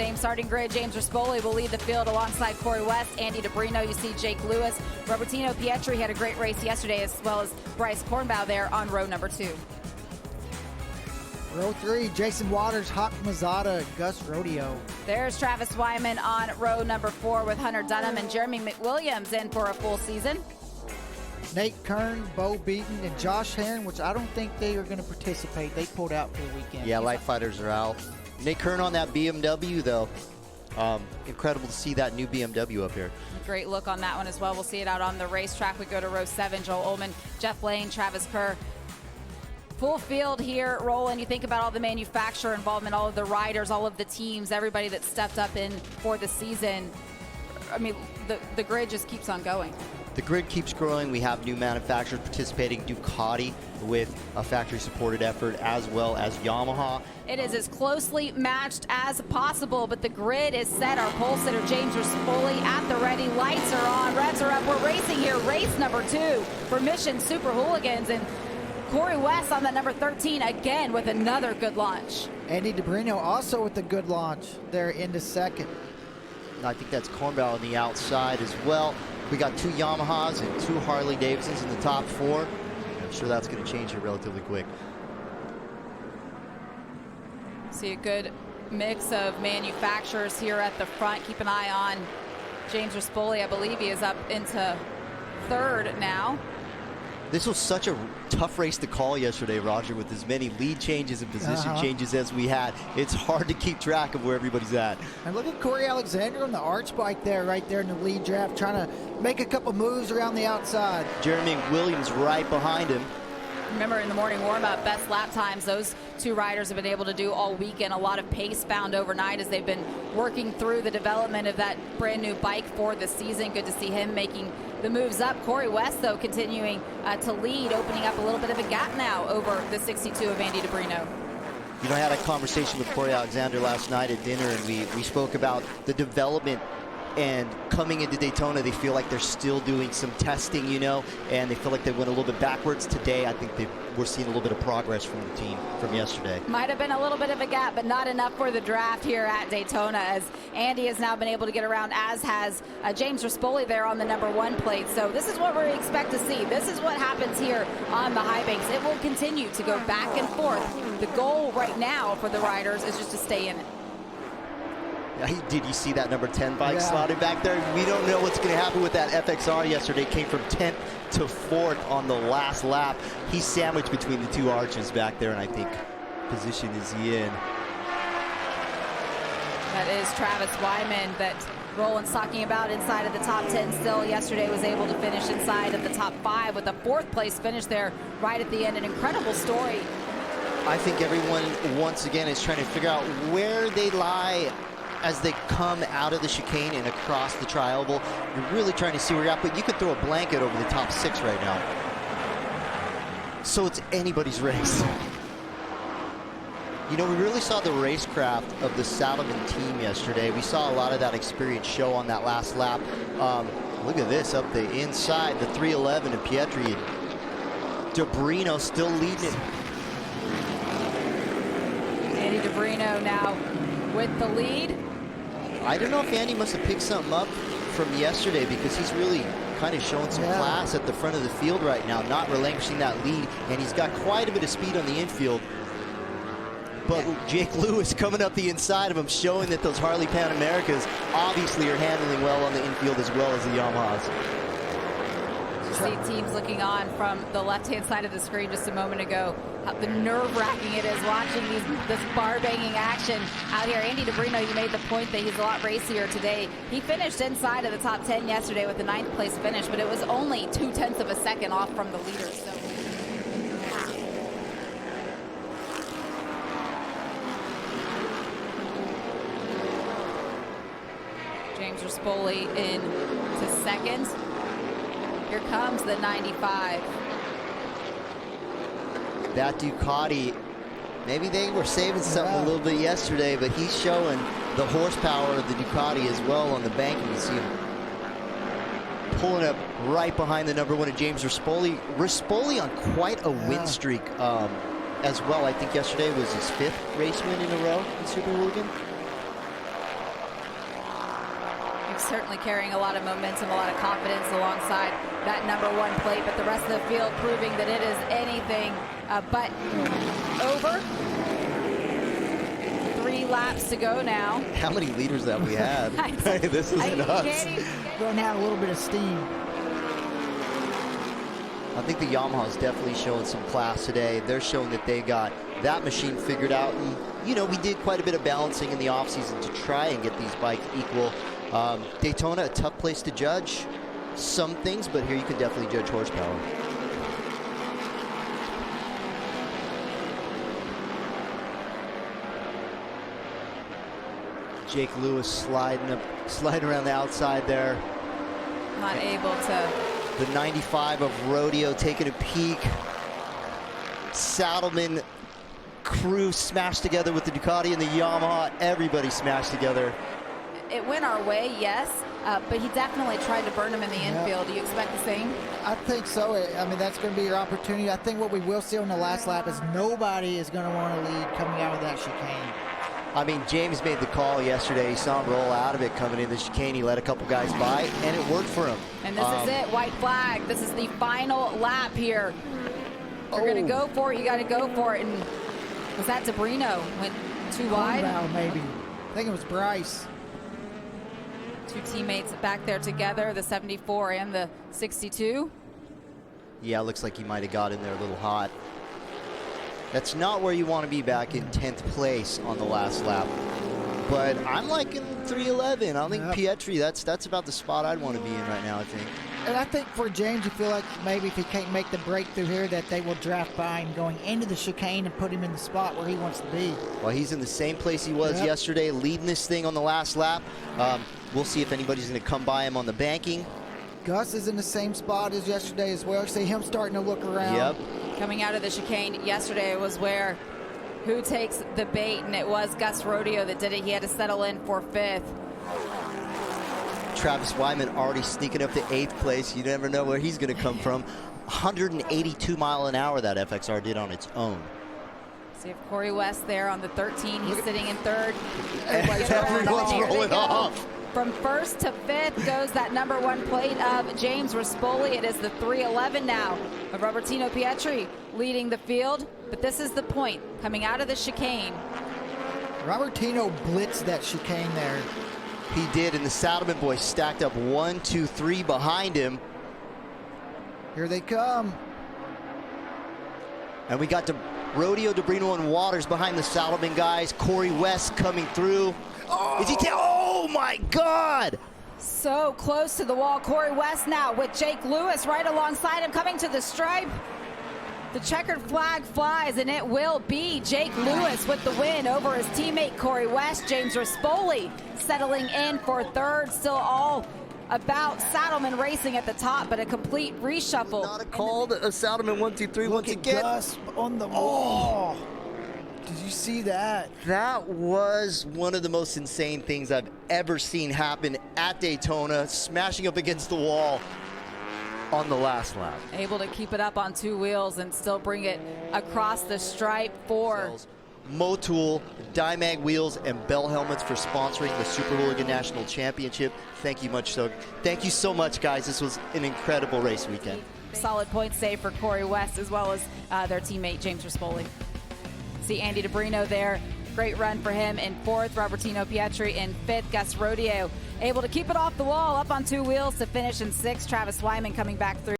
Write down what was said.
Same starting grid. James Rispoli will lead the field alongside Corey West, Andy DeBrino. You see Jake Lewis. Robertino Pietri had a great race yesterday, as well as Bryce Kornbaugh there on row number 2. Row 3, Jason Waters, Hawk Mazada, Gus Rodeo. There's Travis Wyman on row number 4 with Hunter Dunham and Jeremy McWilliams in for a full season. Nate Kern, Bo Beaton, and Josh Heron, which I don't think they are going to participate. They pulled out for the weekend. Yeah, Light Fighters are out. Nate Kern on that BMW, though. Incredible to see that new BMW up here. Great look on that one as well. We'll see it out on the racetrack. We go to row 7, Joel Ullman, Jeff Lane, Travis Kerr. Full field here, Roland. You think about all the manufacturer involvement, all of the riders, all of the teams, everybody that stepped up in for the season. I mean, the grid just keeps on going. The grid keeps growing. We have new manufacturers participating, Ducati with a factory-supported effort, as well as Yamaha. It is as closely matched as possible, but the grid is set. Our pole sitter, James Rispoli, at the ready. Lights are on, revs are up. We're racing here, race number 2 for Mission Super Hooligans, and Corey West on that number 13 again with another good launch. Andy DeBrino also with a good launch there into second. I think that's Kornbaugh on the outside as well. We got 2 Yamahas and 2 Harley Davidsons in the top 4. I'm sure that's going to change here relatively quick. See a good mix of manufacturers here at the front. Keep an eye on James Rispoli. I believe he is up into 3rd now. This was such a tough race to call yesterday, Roger, with as many lead changes and position changes as we had. It's hard to keep track of where everybody's at. And look at Corey Alexander on the arch bike there, right there in the lead draft, trying to make a couple moves around the outside. Jeremy Williams right behind him. Remember in the morning warm-up, best lap times those 2 riders have been able to do all weekend. A lot of pace found overnight as they've been working through the development of that brand new bike for the season. Good to see him making the moves up. Corey West, though, continuing to lead, opening up a little bit of a gap now over the 62 of Andy DeBrino. You know, I had a conversation with Corey Alexander last night at dinner, and we spoke about the development. And coming into Daytona, they feel like they're still doing some testing, you know, and they feel like they went a little bit backwards. Today, I think we're seeing a little bit of progress from the team from yesterday. Might have been a little bit of a gap, but not enough for the draft here at Daytona, as Andy has now been able to get around, as has James Rispoli there on the number 1 plate. So this is what we expect to see. This is what happens here on the high banks. It will continue to go back and forth. The goal right now for the riders is just to stay in it. Did you see that number 10 bike slotted back there? We don't know what's going to happen with that FXR yesterday. Came from 10th to 4th on the last lap. He's sandwiched between the 2 arches back there, and I think position is he in. That is Travis Wyman that Roland's talking about inside of the top 10 still. Yesterday was able to finish inside of the top 5 with a 4th place finish there right at the end. An incredible story. I think everyone, once again, is trying to figure out where they lie as they come out of the chicane and across the tri-oval. You're really trying to see where you're at, but you could throw a blanket over the top 6 right now. So it's anybody's race. You know, we really saw the racecraft of the Saddlemen team yesterday. We saw a lot of that experience show on that last lap. Look at this up the inside, the 311 of Pietri. DeBrino still leading it. Andy DeBrino now with the lead. I don't know if Andy must have picked something up from yesterday, because he's really kind of showing some class at the front of the field right now, not relinquishing that lead, and he's got quite a bit of speed on the infield. But Jake Lewis coming up the inside of him, showing that those Harley Pan Americas obviously are handling well on the infield as well as the Yamahas. You see teams looking on from the left-hand side of the screen just a moment ago. How the nerve-wracking it is watching this bar-banging action out here. Andy DeBrino, you made the point that he's a lot racier today. He finished inside of the top 10 yesterday with the 9th place finish, but it was only 0.2 of a second off from the leaders. So. James Rispoli in to second. Here comes the 95. That Ducati, maybe they were saving something a little bit yesterday, but he's showing the horsepower of the Ducati as well on the bank. And you see him pulling up right behind the number 1 of James Rispoli. Rispoli on quite a win streak as well. I think yesterday was his 5th race win in a row in Super Hooligan. certainly carrying a lot of momentum, a lot of confidence alongside that #1 plate, but the rest of the field proving that it is anything but over. 3 laps to go now. How many leaders have we had? This is nuts. Going out a little bit of steam. I think the Yamaha's definitely showing some class today. They're showing that they got that machine figured out. And, you know, we did quite a bit of balancing in the offseason to try and get these bikes equal. Daytona, a tough place to judge some things, but here you can definitely judge horsepower. Jake Lewis sliding around the outside there. Not able to. The 95 of Rodeo taking a peek. Saddleman crew smashed together with the Ducati and the Yamaha. Everybody smashed together. It went our way, yes, but he definitely tried to burn him in the infield. Do you expect the same? I think so. I mean, that's going to be your opportunity. I think what we will see on the last lap is nobody is going to want to lead coming out of that chicane. I mean, James made the call yesterday. He saw him roll out of it coming in the chicane. He let a couple guys by, and it worked for him. And this is it, white flag. This is the final lap here. You're going to go for it. You got to go for it. And was that Debrino? Went too wide? Maybe. I think it was Bryce. 2 teammates back there together, the 74 and the 62. Yeah, looks like he might have got in there a little hot. That's not where you want to be back in 10th place on the last lap. But I'm liking 311. I think Pietri, that's about the spot I'd want to be in right now, I think. And I think for James, you feel like maybe if he can't make the breakthrough here, that they will draft by him going into the chicane and put him in the spot where he wants to be. Well, he's in the same place he was yesterday, leading this thing on the last lap. We'll see if anybody's going to come by him on the banking. Gus is in the same spot as yesterday as well. See him starting to look around. Yep. Coming out of the chicane yesterday was where who takes the bait, and it was Gus Rodeo that did it. He had to settle in for 5th. Travis Wyman already sneaking up to 8th place. You never know where he's going to come from. 182 mile an hour that FXR did on its own. See if Corey West there on the 13. He's sitting in 3rd. Everyone's rolling off. From 1st to 5th goes that #1 plate of James Rispoli. It is the 311 now of Robertino Pietri leading the field. But this is the point. Coming out of the chicane. Robertino blitzed that chicane there. He did, and the Saddleman boys stacked up 1, 2, 3 behind him. Here they come. And we got Rodeo, Debrino, and Waters behind the Saddleman guys. Corey West coming through. Is he oh my God! So close to the wall. Corey West now with Jake Lewis right alongside him, coming to the stripe. The checkered flag flies, and it will be Jake Lewis with the win over his teammate Corey West. James Rispoli settling in for 3rd. Still all about Saddleman racing at the top, but a complete reshuffle. Not a call to a Saddleman 1, 2, 3 once again. Gus on the wall. Did you see that? That was one of the most insane things I've ever seen happen at Daytona, smashing up against the wall on the last lap. Able to keep it up on 2 wheels and still bring it across the stripe for Motul, Dimag Wheels, and Bell Helmets for sponsoring the Super Hooligan National Championship. Thank you so much, guys. This was an incredible race weekend. Solid point save for Corey West as well as their teammate James Rispoli. See Andy Debrino there. Great run for him in 4th. Robertino Pietri in 5th. Gus Rodeo able to keep it off the wall, up on 2 wheels to finish in 6th. Travis Wyman coming back through.